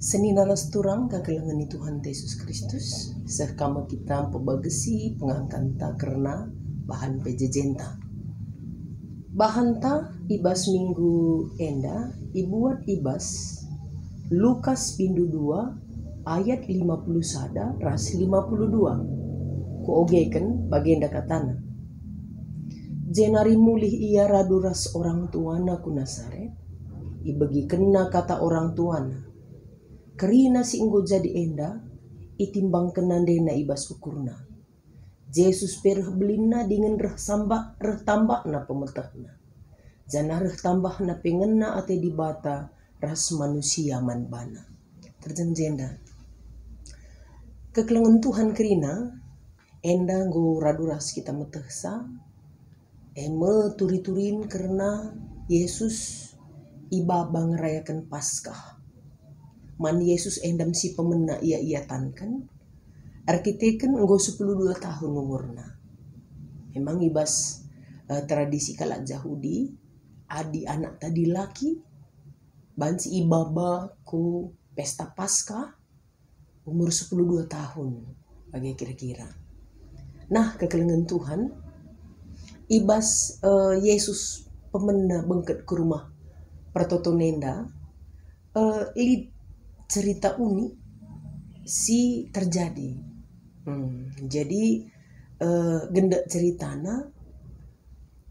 Seni naras turang kakalangan Tuhan Yesus Kristus sekama kita pebagesi pengangkanta karena bahan pejejenta. Bahanta ibas minggu enda ibuat ibas Lukas pindu 2 ayat 51 ras 52. Kuogeken bagenda katana. Jenari mulih ia radu ras orang tuana ku Nasaret, ibagi kena kata orang tuana. Kerina si enggo jadi enda, itimbang kenandena ibas ukurna. Yesus perh belina dengan reh tambah na pemetahna. Jana reh tambah na pengena ate dibata ras manusia manbana. Terjenjenda. Kekelangan Tuhan kerina, enda nggo radu ras kita metehsa, turi-turin karena Yesus iba bang rayakan Paskah. Man Yesus endam si pemena ia tankan. Arkiteken nggo 12 tahun umurna. Memang ibas tradisi kalak Yahudi, adi anak tadi laki, bansi ibaba ku pesta Paskah umur 12 tahun bagi kira-kira. Nah, kekelengan Tuhan ibas Yesus pemena bengket ke rumah pertotonenda cerita unik si terjadi. Jadi genda ceritana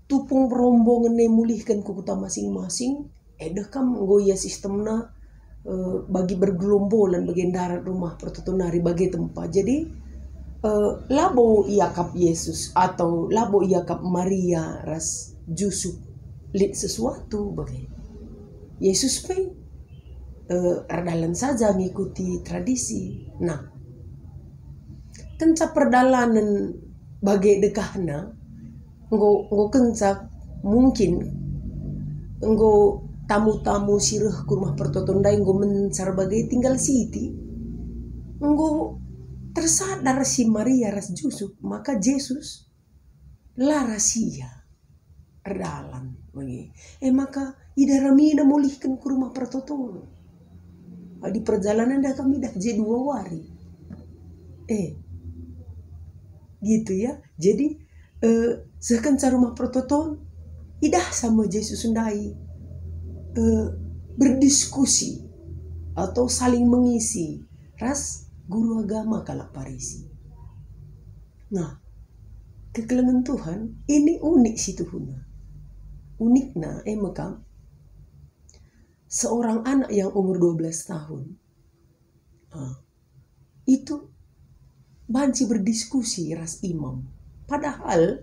tupung rombongan mulihkan ke kota masing-masing. Kam goya sistemna bagi bergelombolan bagian darat rumah pertotonari bagi tempat. Jadi labo iakap Yesus atau labo iakap Maria ras Yusuf lit sesuatu bagi Yesus pe erdalan saja mengikuti tradisi. Nah, kenca perdalanan bagai dekahna nggo kenca mungkin nggo tamu-tamu sireh ke rumah pertotondai nggo mencar bagai tinggal siti nggo tersadar si Maria ras Yusuf, maka Yesus la rahasia erdalan bagi maka idaramina mulihkan ke rumah pertoton. Di perjalanan dah kami dah je 2 hari. Gitu ya. Jadi sekenca rumah pertoton idah sama Yesus sundai berdiskusi atau saling mengisi ras guru agama kalak Parisi. Nah, kekelengan Tuhan ini unik sih Tuhuna. Unikna makam seorang anak yang umur 12 tahun itu banci berdiskusi ras imam. Padahal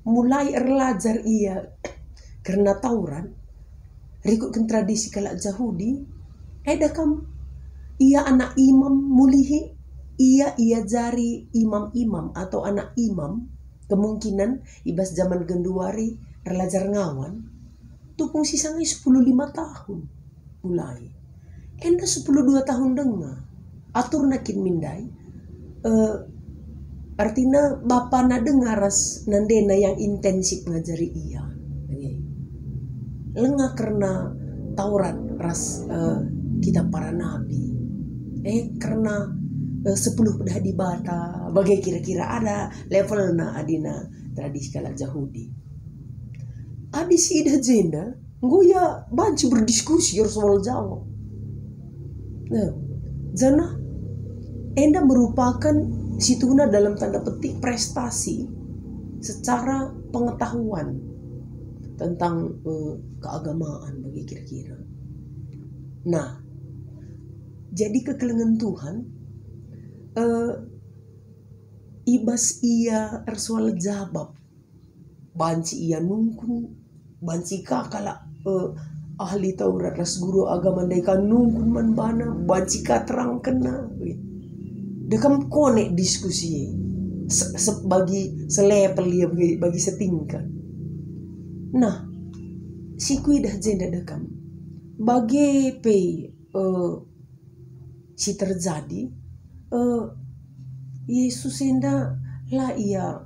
mulai erlajar ia karena Taurat rikutkan tradisi kalak Yahudi kam ia anak imam mulihi ia jari imam-imam atau anak imam kemungkinan ibas zaman genduari erlajar ngawan tupung sisanya 15 tahun mulai. Enda 12 tahun dengar atur nakin mindai artinya bapa na dengar ras nandena yang intensif ngajari ia. Lengah karena Taurat ras kitab para nabi. Karena 10 pedah dibata bagai kira-kira ada levelna adina tradisi kalak Yahudi. Adi si ida jenda ya banci berdiskusi soal jawab. Nah, jana enda merupakan situna dalam tanda petik prestasi secara pengetahuan tentang keagamaan bagi kira-kira. Nah, jadi kekelengan Tuhan ibas ia ersoal jabab banci ia nungkun banci kakala ahli Taurat ras guru agama mereka nungkun manbana banci ka terang kena dekam konek diskusi bagi selepel dia bagi setingkat. Nah, si kuidah jenda dekam bagi si terjadi Yesus enda lah ia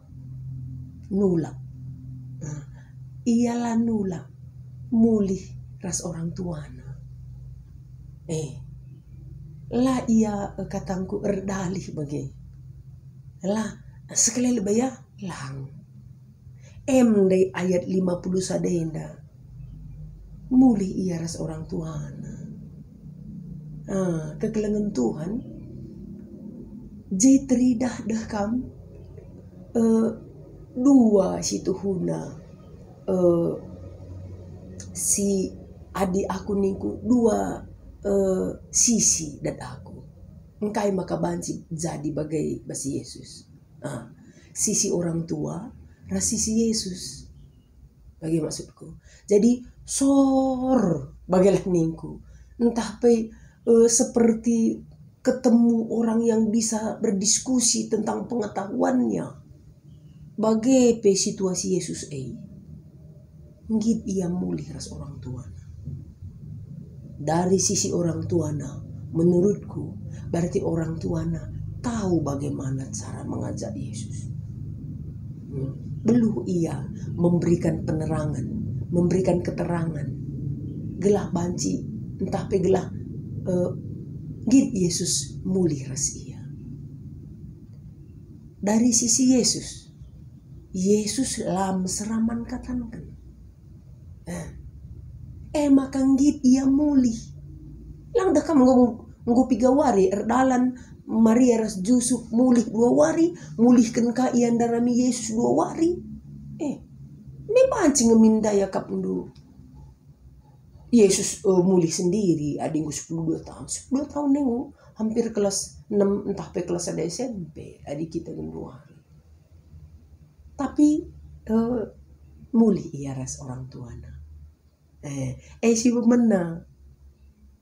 nulak. Ialah nulak mulih ras orang tuana. lah ia katangku erdalih bagi lah sekali lebih ya lang dari ayat 50 sadenda mulih ia ras orang tuana kekelengan Tuhan teridah dah kam dua situ huna si adik aku ningku dua sisi dan aku engkai maka banci jadi bagai basi Yesus sisi orang tua ras sisi Yesus bagi maksudku jadi sor bagailah ningku entah pe seperti ketemu orang yang bisa berdiskusi tentang pengetahuannya bagai pe situasi Yesus ngit ia mulih ras orang tuana dari sisi orang tuana menurutku berarti orang tuana tahu bagaimana cara mengajak Yesus belum ia memberikan penerangan memberikan keterangan gelah banci entah pe gelah ngit Yesus mulih ras ia dari sisi Yesus lam seraman katankan maka ngit ia mulih lang dakam nggo pigawari erdalan Maria ras Yusuf mulih 2 wari mulihkan ka ia darami Yesus 2 wari ini pancing ngemindaya kapundu Yesus mulih sendiri adingku 12 tahun nengu hampir kelas 6 entah pe kelas ada SMP adik kita kan 2 hari tapi mulih ia ras orang tuana si pemena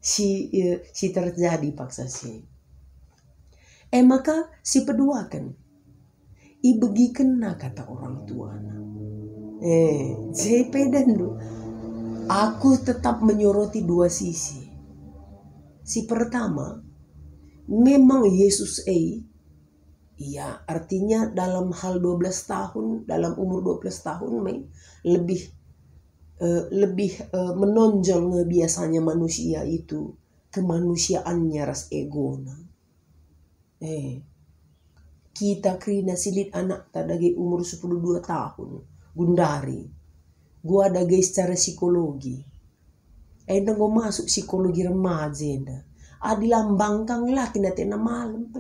si terjadi paksa si maka si peduakan ibegiken na kata orang tuana JP dan aku tetap menyoroti 2 sisi si pertama memang Yesus iya artinya dalam hal 12 tahun dalam umur 12 tahun lebih menonjol biasanya manusia itu kemanusiaannya ras egona kita krina silit anak tadagi umur 12 tahun gundari gua ada guys secara psikologi go masuk psikologi remaja adilambangkang lah kina tena malam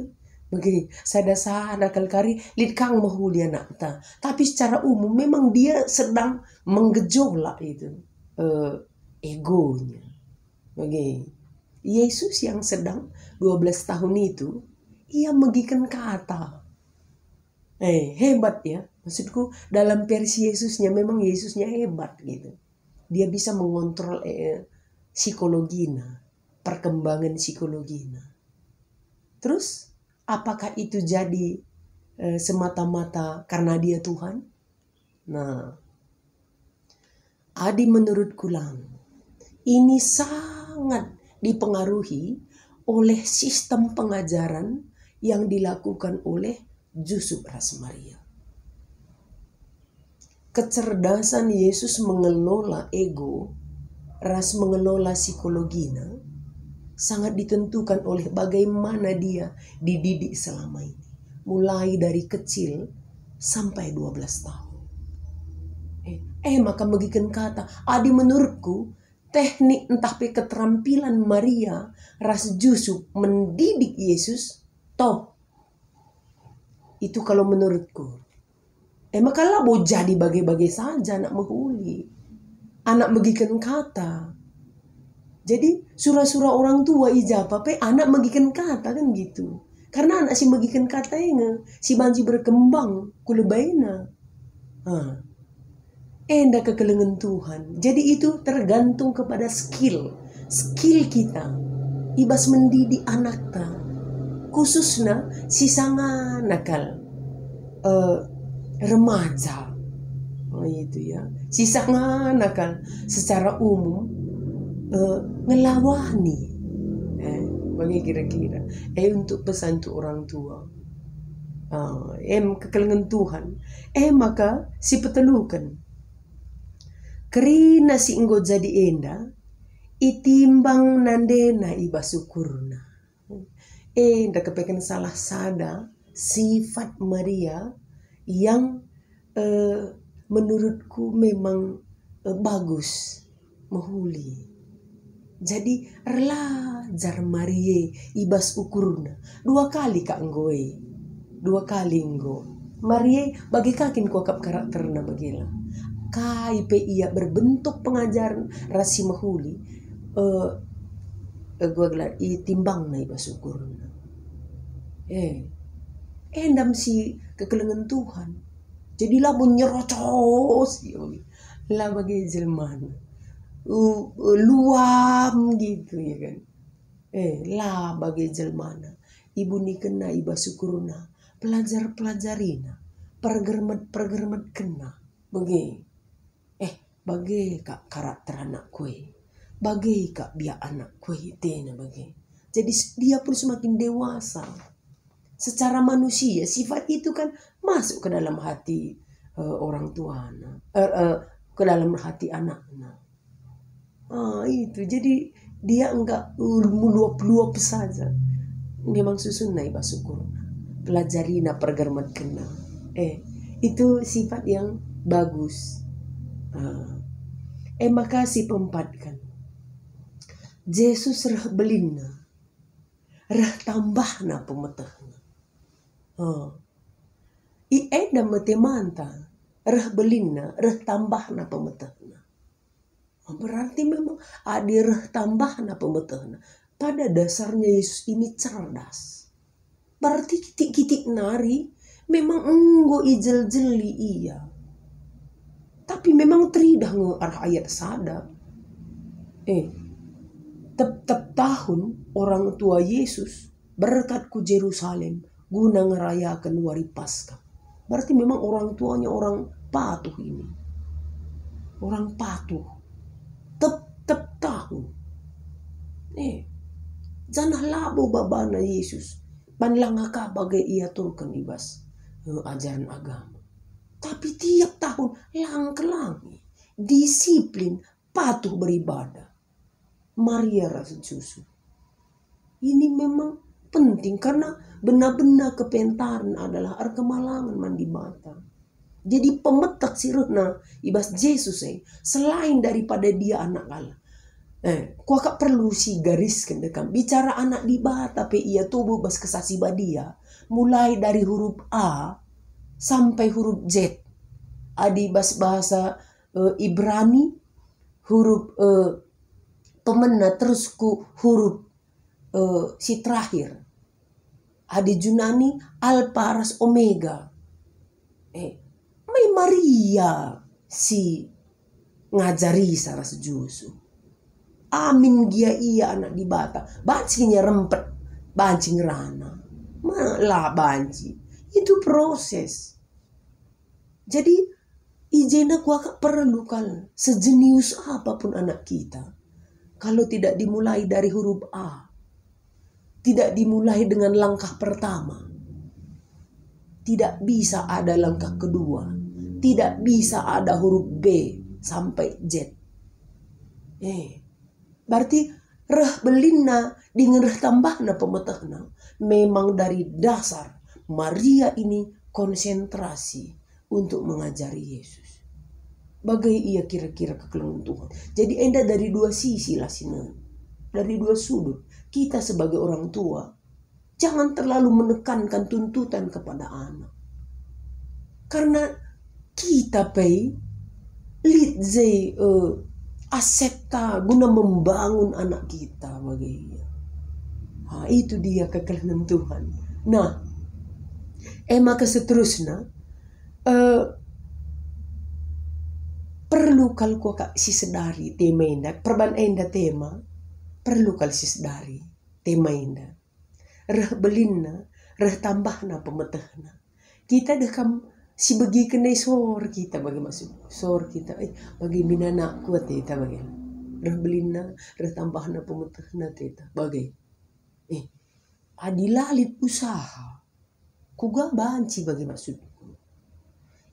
bagi sada kalkari lit kang mahuli anak ta tapi secara umum memang dia sedang menggejolak itu egonya bagi Yesus yang sedang 12 tahun itu ia megikan kata hebat ya maksudku dalam versi Yesusnya memang Yesusnya hebat gitu dia bisa mengontrol psikologinya perkembangan psikologinya terus apakah itu jadi semata-mata karena dia Tuhan adi menurut kulang ini sangat dipengaruhi oleh sistem pengajaran yang dilakukan oleh Yusuf ras Maria. Kecerdasan Yesus mengelola ego, ras mengelola psikologinya, sangat ditentukan oleh bagaimana dia dididik selama ini. Mulai dari kecil sampai 12 tahun. Maka bagikan kata, adi menurutku, teknik entah keterampilan Maria, ras Yusuf mendidik Yesus, itu kalau menurutku. Maka lah mau jadi bagai-bagai saja anak menghuli. Anak bagikan kata. Jadi surah-surah orang tua ijabah anak bagikan kata kan gitu. Karena anak si bagikan katanya si banci berkembang kulebaina. Endah kekelengan Tuhan. Jadi itu tergantung kepada skill kita. Ibas mendidik anak ta. Khususnya si sangat nakal remaja itu ya si sangat nakal secara umum ngelawani bagi kira-kira untuk pesan untuk orang tua kekelengan Tuhan maka si petelukan kerina si enggo jadi enda itimbang nandena iba syukurna Ndak kepengen salah sada sifat Maria yang menurutku memang bagus, mahuli. Jadi rela jar Marie ibas ukurna 2 kali kak nggoe 2 kali nggo Marie bagi kakin kokap karakterna bagila kai pe ia berbentuk pengajaran rasi mahuli gua gelar timbang na ibas ukurna endam si kekelengan Tuhan jadilah menyerocos lah bagi jelman luam gitu ya kan lah bagai jelmana ibu ni kena iba syukurna pelajarina pergermet kena bagai kak karakter anak kue bagai kak biak anak kue tena bagai jadi dia pun semakin dewasa secara manusia sifat itu kan masuk ke dalam hati orang tuanya ke dalam hati anaknya. Itu jadi dia enggak meluap-luap saja. Memang susun naik basukur. Pelajari na pergermat kena. Itu sifat yang bagus. Makasih pempatkan. Yesus rah belina. Rah tambah na pemetahna. Eda metemanta. Rah belina. Rah tambah na pemetahna. Berarti memang adirah tambah na pemetahna. Pada dasarnya Yesus ini cerdas. Berarti kitik-kitik nari memang enggo ijel jeli iya. Tapi memang teridah arah ayat sada. Tep tahun orang tua Yesus berangkat ke Yerusalem guna ngerayakan wari Paskah. Berarti memang orang tuanya orang patuh ini. Orang patuh. Tep tahun. Janah labo babana Yesus. Panlangaka bagai ia turkan ibas ajaran agama. Tapi tiap tahun lang-kelangi. Disiplin, patuh beribadah. Maria rasa susu. Ini memang penting karena benar-benar kepentaran adalah kemalangan mandi bata. Jadi pemetak sirutna ibas Yesus selain daripada dia anak Allah. Kuakak perlu si gariskan dekan bicara anak di bata pe ia tubuh bas kesasi badia mulai dari huruf A sampai huruf Z. Adi bas bahasa Ibrani huruf pemena terus ku huruf si terakhir. Adi Junani alpha ras omega. May Maria si ngajari saras jusu. Amin gia iya anak di bata. Bancinya rempet. Bancing rana. Malah banci. Itu proses. Jadi ijena kuakak perlu kan. Sejenius apapun anak kita. Kalau tidak dimulai dari huruf A. Tidak dimulai dengan langkah pertama. Tidak bisa ada langkah kedua. Tidak bisa ada huruf B sampai Z. Berarti reh belinna dengan reh tambahna pemetahna. Memang dari dasar Maria ini konsentrasi untuk mengajari Yesus. Bagai ia kira-kira kekelengan Tuhan. Jadi enda dari 2 sisi lah sini. Dari 2 sudut. Kita sebagai orang tua jangan terlalu menekankan tuntutan kepada anak. Karena kita lead asepta guna membangun anak kita bagaimana. Itu dia kekelengan Tuhan. Nah, maka seterusnya perlu kalau kau si sedari tema indah perban enda tema perlu kali si sedari tema indah reh belinna reh tambahna pemetahna kita dekam si bagi kena sor kita bagi masuk sor kita bagi minana kuat kita bagi reh belinna reh tambahna pemetahna kita bagi adilalit usaha kuga banci bagi maksudku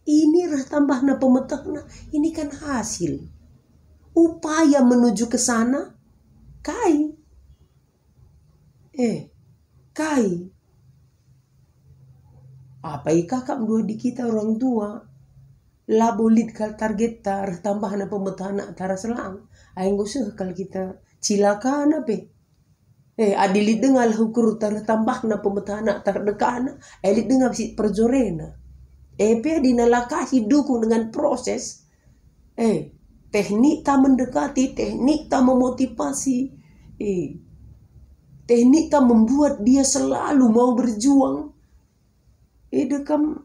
ini reh tambahna pemetahna ini kan hasil upaya menuju ke sana kai kai apa kakak dua di kita orang tua labolit kal target tar tambah na pemetana tara selang aing goseh kal kita cilaka na pe adilit dengal hukur tar tambah na pemetana tar dekana elit dengal si perjorena pe dinalaka hidupku dengan proses teknik tak mendekati, teknik tak memotivasi, teknik tak membuat dia selalu mau berjuang. Dekam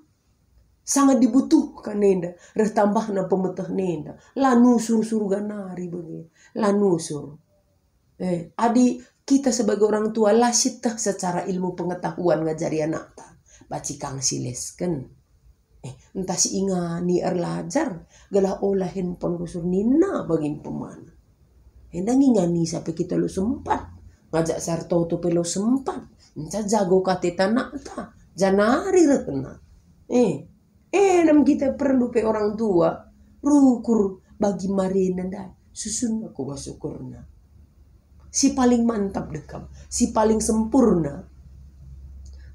sangat dibutuhkan nenda. Retambah na pemetah nenda. Lanusur surga nari bagi. Lanusur. Adi kita sebagai orang tua lasitah secara ilmu pengetahuan ngajari anak ta. Baci kang silesken. Entah si inga ni erlajar galah olah handphone kusur nina bagin pemana. Endang inga ni sampai kita lu sempat ngajak sarto tu pelo sempat. Entah jago kate tanak ta janari rekena. Nam kita perlu pe orang tua rukur bagi marina dai susun aku bersyukurna. Si paling mantap dekam, si paling sempurna.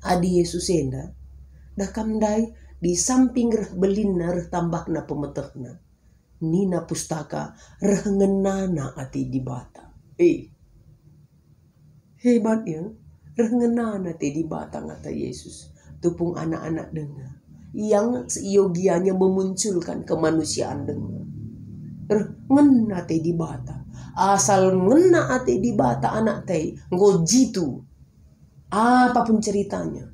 Adi Yesus enda dakam dai di samping reh belina reh tambahna pemetehna nina pustaka reh ngenana ati di bata. Hebat ya, reh ngenana ati di bata ngata Yesus tupung anak-anak dengar yang seyogianya memunculkan kemanusiaan dengar reh ngena ati di bata asal ngena ati di bata anak tei ngojitu apapun ceritanya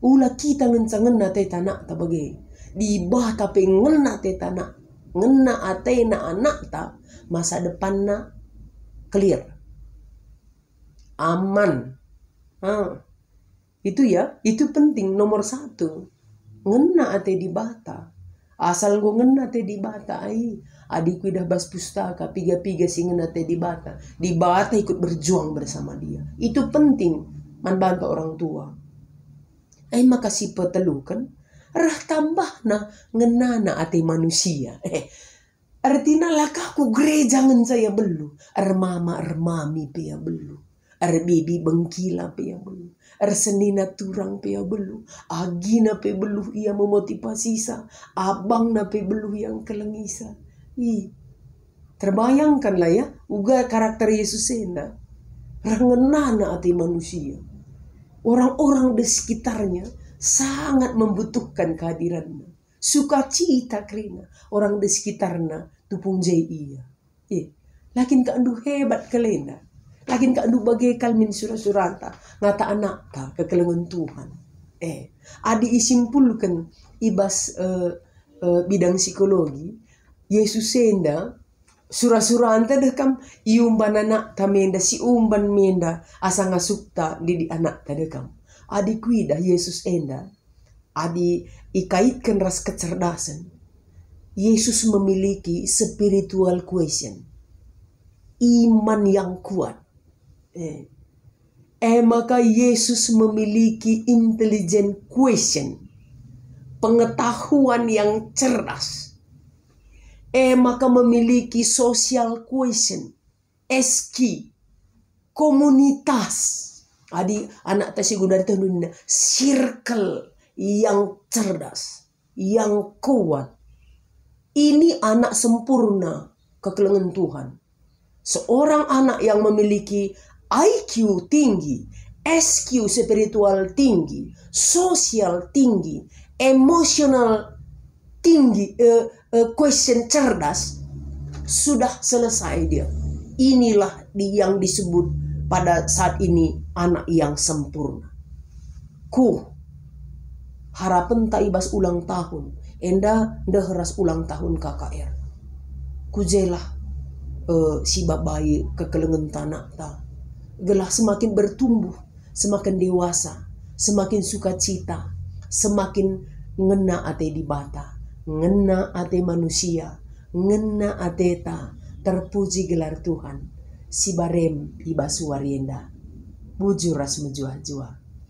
ula kita ngena te tanak ta bagi di bah tapi ngena te tanak ngena ate na anak ta masa depanna clear aman. Itu ya, itu penting nomor 1. Ngena ate di bata asal gue ngena te di bata adikku dah bas pustaka piga-piga si ngena te di bata ikut berjuang bersama dia. Itu penting membantu orang tua. Makasih petelukan rah tambah na ngenana ate manusia. Artinya lakaku gereja ngen saya belu. Mama mami pia belu. Bibi bengkila pia belu. Senina turang pia belu. Agina pe belu ia memotivasi sa. Abang na pe belu yang kelengisa. Terbayangkanlah ya. Uga karakter Yesus ena. Rah ngenana ate manusia. Orang-orang di sekitarnya sangat membutuhkan kehadirannya. Sukacita kerina orang di sekitarnya tupung jai iya. Lakin kandu hebat kelena. Lakin kandu bagai kalmin surah-suranta. Ngata anak ta kekelengan Tuhan. Adi isimpulkan ibas bidang psikologi. Yesus senda surah-suranta dekam iumban anak ta menda si umban menda asa ngasukta di anak ta dekam. Adi kuida Yesus enda. Adi ikaitkan ras kecerdasan. Yesus memiliki spiritual question. Iman yang kuat. Maka Yesus memiliki intelligent question. Pengetahuan yang cerdas. Maka memiliki social question. SQ. Komunitas. Adi anak tasigun dari tahun circle yang cerdas, yang kuat. Ini anak sempurna kekelengan Tuhan. Seorang anak yang memiliki IQ tinggi, SQ spiritual tinggi, sosial tinggi, emosional tinggi, question cerdas, sudah selesai dia. Inilah yang disebut pada saat ini anak yang sempurna. Harapan taibas ulang tahun. Enda deheras ulang tahun KKR. Kujelah si babai kekelengan tanah ta. Gelah semakin bertumbuh, semakin dewasa, semakin sukacita, semakin ngena ate di bata, ngena ate manusia, ngena ate ta. Terpuji gelar Tuhan. Si barem ibas warienda. Bujur ras menjua-jua.